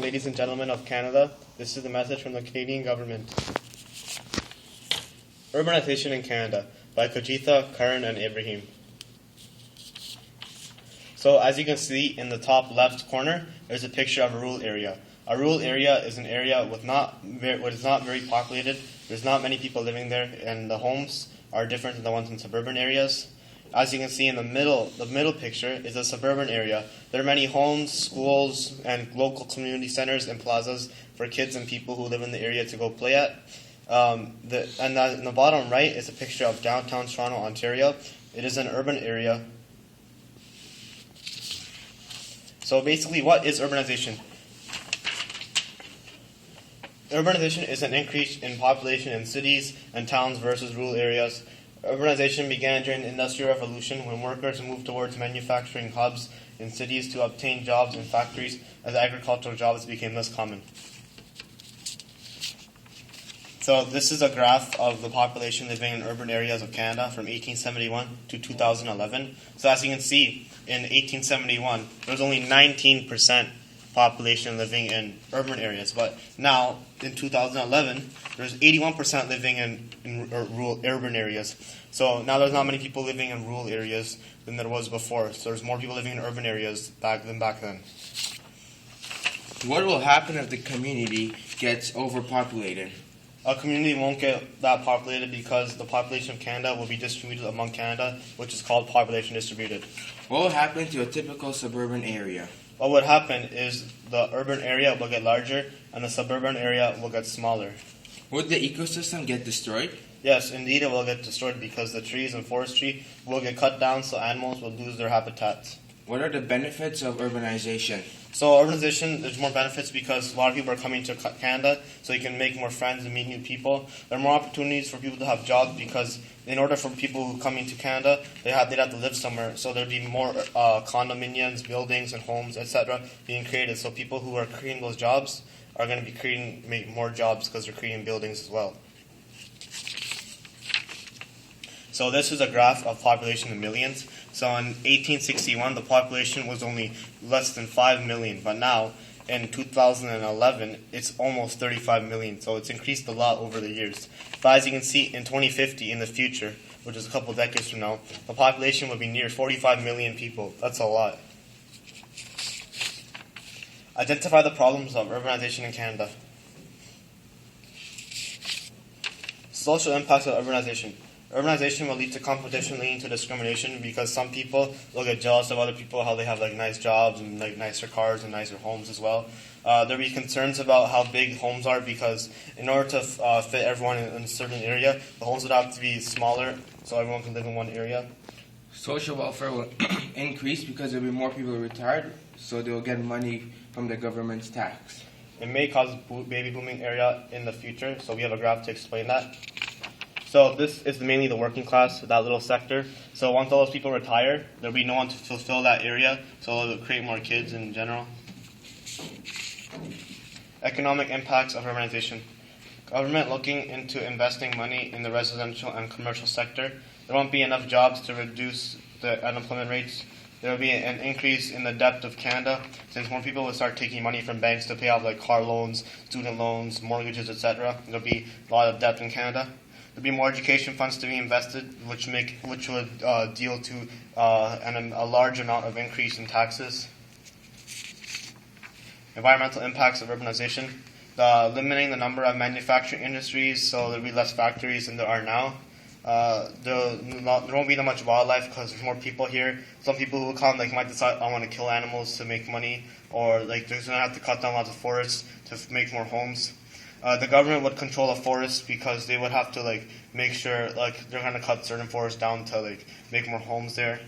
ladies and gentlemen of Canada. This is the message from the Canadian government. Urbanization in Canada by Kajitha, Karan, and Ibrahim. So as you can see in the top left corner, there's a picture of a rural area. A rural area is an area what is not very populated. There's not many people living there, and the homes are different than the ones in suburban areas. As you can see in the middle picture is a suburban area. There are many homes, schools, and local community centers and plazas for kids and people who live in the area to go play at. In the bottom right is a picture of downtown Toronto, Ontario. It is an urban area. So basically, what is urbanization? Urbanization is an increase in population in cities and towns versus rural areas. Urbanization began during the Industrial Revolution when workers moved towards manufacturing hubs in cities to obtain jobs in factories as agricultural jobs became less common. So this is a graph of the population living in urban areas of Canada from 1871 to 2011. So as you can see, in 1871, there was only 19% population living in urban areas, but now in 2011 there's 81% living in rural urban areas. So now there's not many people living in rural areas than there was before. So there's more people living in urban areas back then. What will happen if the community gets overpopulated? A community won't get that populated because the population of Canada will be distributed among Canada, which is called population distributed. What will happen to a typical suburban area? What would happen is the urban area will get larger and the suburban area will get smaller. Would the ecosystem get destroyed? Yes, indeed it will get destroyed because the trees and forestry will get cut down so animals will lose their habitats. What are the benefits of urbanization? So urbanization, there's more benefits because a lot of people are coming to Canada so you can make more friends and meet new people. There are more opportunities for people to have jobs because in order for people who come into Canada, they'd have to live somewhere. So there'd be more condominiums, buildings, and homes, etc. being created. So people who are creating those jobs are going to be make more jobs because they're creating buildings as well. So this is a graph of population in millions. So in 1861, the population was only less than 5 million, but now in 2011, it's almost 35 million. So it's increased a lot over the years. But as you can see, in 2050, in the future, which is a couple of decades from now, the population will be near 45 million people. That's a lot. Identify the problems of urbanization in Canada. Social impacts of urbanization. Urbanization will lead to competition leading to discrimination because some people will get jealous of other people, how they have nice jobs and nicer cars and nicer homes as well. There'll be concerns about how big homes are because in order to fit everyone in a certain area, the homes would have to be smaller so everyone can live in one area. Social welfare will increase because there will be more people retired, so they will get money from the government's tax. It may cause baby booming area in the future, so we have a graph to explain that. So this is mainly the working class, that little sector. So once all those people retire, there'll be no one to fulfill that area, so it'll create more kids in general. Economic impacts of urbanization. Government looking into investing money in the residential and commercial sector. There won't be enough jobs to reduce the unemployment rates. There will be an increase in the debt of Canada since more people will start taking money from banks to pay off car loans, student loans, mortgages, etc. There'll be a lot of debt in Canada. There'll be more education funds to be invested, which would deal to a large amount of increase in taxes. Environmental impacts of urbanization. Limiting the number of manufacturing industries, so there'll be less factories than there are now. There won't be that much wildlife because there's more people here. Some people who will come might decide, I want to kill animals to make money, or they're going to have to cut down lots of forests to make more homes. The government would control the forests because they would have to make sure they're going to cut certain forests down to make more homes there.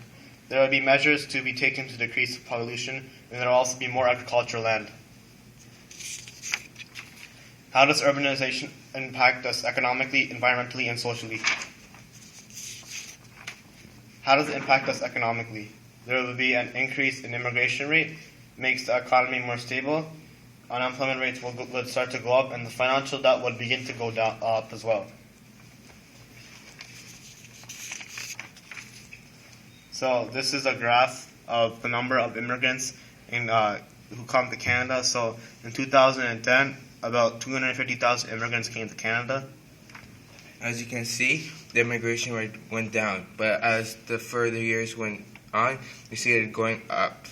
There would be measures to be taken to decrease pollution, and there will also be more agricultural land. How does urbanization impact us economically, environmentally, and socially? How does it impact us economically? There will be an increase in immigration rate, makes the economy more stable. Unemployment rates would start to go up, and the financial debt would begin to go up as well. So this is a graph of the number of immigrants in who come to Canada. So in 2010, about 250,000 immigrants came to Canada. As you can see, the immigration rate went down, but as the further years went on, we see it going up.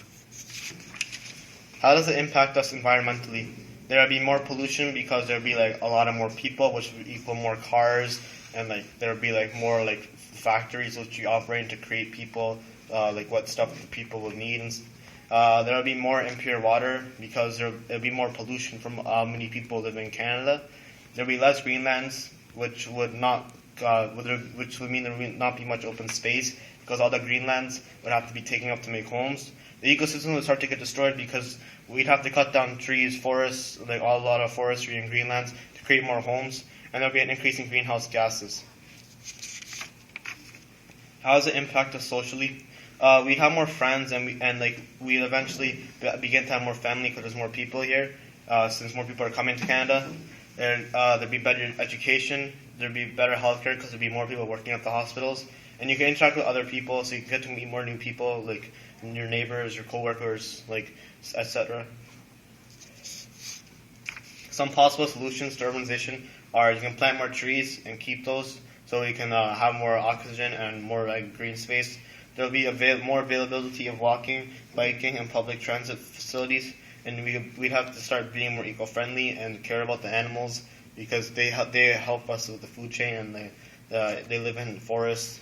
How does it impact us environmentally? There will be more pollution because there will be like a lot of more people, which would equal more cars, and like there will be like more like factories which you operate to create people, like what stuff people will need. And there will be more impure water because there will be more pollution from how many people live in Canada. There will be less greenlands, which would not, which would mean there would not be much open space because all the greenlands would have to be taken up to make homes. The ecosystem would start to get destroyed because we'd have to cut down trees, forests, like a lot of forestry in greenlands to create more homes, and there'll be an increase in greenhouse gases. How does it impact us socially? We have more friends, and we eventually begin to have more family because there's more people here. Since more people are coming to Canada, there'll be better education, there'll be better healthcare because there'll be more people working at the hospitals, and you can interact with other people, so you can get to meet more new people, like your neighbors, your coworkers, like etc. Some possible solutions to urbanization are you can plant more trees and keep those, so we can have more oxygen and more like green space. There will be more availability of walking, biking, and public transit facilities, and we'd have to start being more eco-friendly and care about the animals because they help us with the food chain, and they live in forests.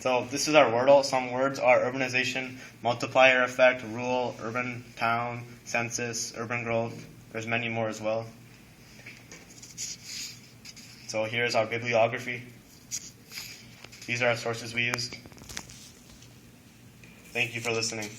So this is our wordle. Some words are urbanization, multiplier effect, rural, urban, town, census, urban growth. There's many more as well. So here's our bibliography. These are our sources we used. Thank you for listening.